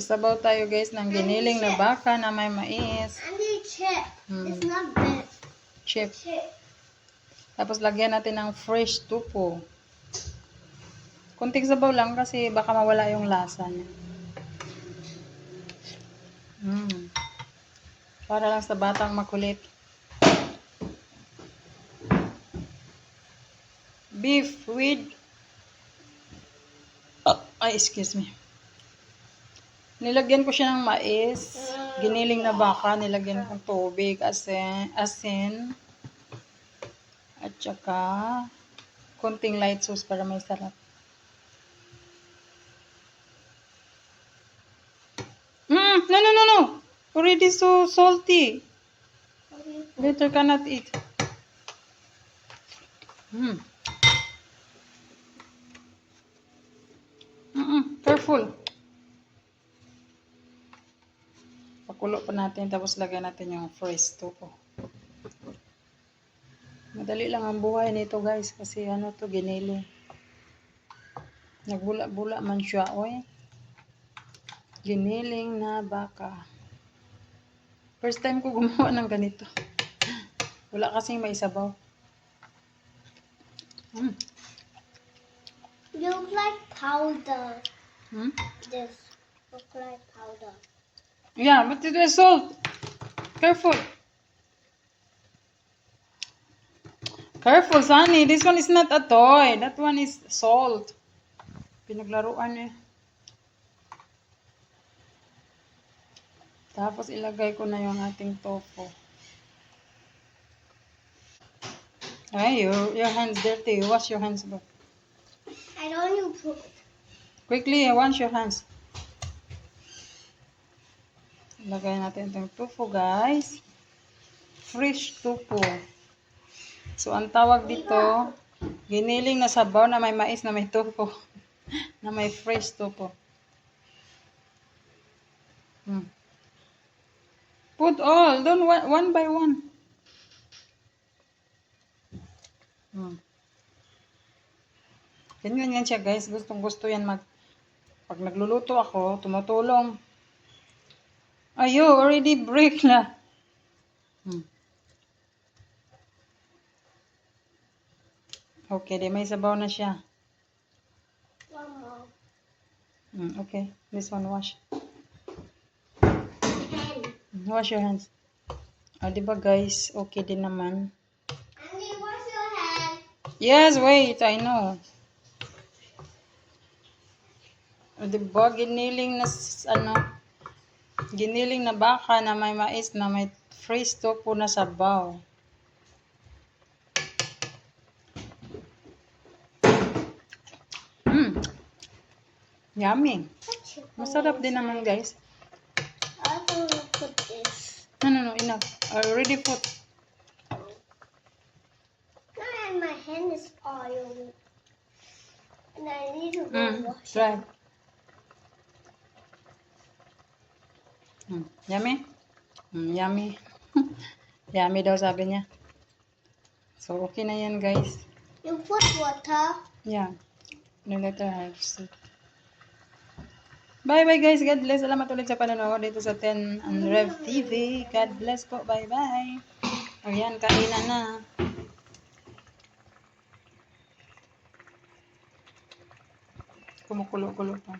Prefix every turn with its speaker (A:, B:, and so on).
A: Sasabaw tayo guys ng giniling na baka na may mais.
B: I need chip. It's not bit.
A: Chip.
B: Chip.
A: Tapos lagyan natin ng fresh tupo. Kunting sabaw lang kasi baka mawala yung lasa niya. Para lang sa batang makulit. Beef with excuse me. Nilagyan ko siya ng mais, giniling na baka, nilagyan kong tubig, asin, at saka konting light sauce para may sarap. No. Already so salty. Later cannot eat. Careful. Pakulo pa natin, tapos lagyan natin yung fresh tupo. Madali lang ang buhay nito guys, kasi ano to, ginili. Nagbula-bula man siya, oy. Giniling na baka. First time ko gumawa ng ganito. Wala kasing may sabaw.
B: You look like powder.
A: Hmm?
B: This look like powder.
A: Yeah, but it is salt. Careful. Careful, Sunny. This one is not a toy. That one is salt. Pinaglaruan eh. Tapos ilagay ko na yung ating tofu. Ay, your hands dirty. Wash your hands, bro.
B: I don't even put.
A: Quickly, wash your hands. Ilagay natin itong tofu, guys. Fresh tofu. So, ang tawag dito, giniling na sabaw na may mais na may tofu. Na may fresh tofu. Put all. Don't one by one. Ganyan siya guys. Gustong gusto yan pag nagluluto ako, tumutulong. Ayo, already break na. Okay, di may sabaw na siya.
B: One more.
A: Okay, this one wash.
B: Hand.
A: Wash your hands. Diba guys, okay din naman.
B: Andy, wash your hand.
A: Yes, wait, I know. Diba, giniling na baka na may mais na may fresh tofu na sabaw. Yummy. Masarap din naman guys.
B: I want to put this.
A: No, enough. I already put.
B: And my hand is oily. And I need to go wash it.
A: Try. Yummy? Yummy. Yummy daw sabi niya. So, okay na yan guys.
B: You put water.
A: Yeah. No letter have to. Bye guys. God bless. Salamat ulit sa panonood dito sa 10 and Rev TV. God bless po. Bye. Ayan, kainan na. Kumukulo-kulo pa.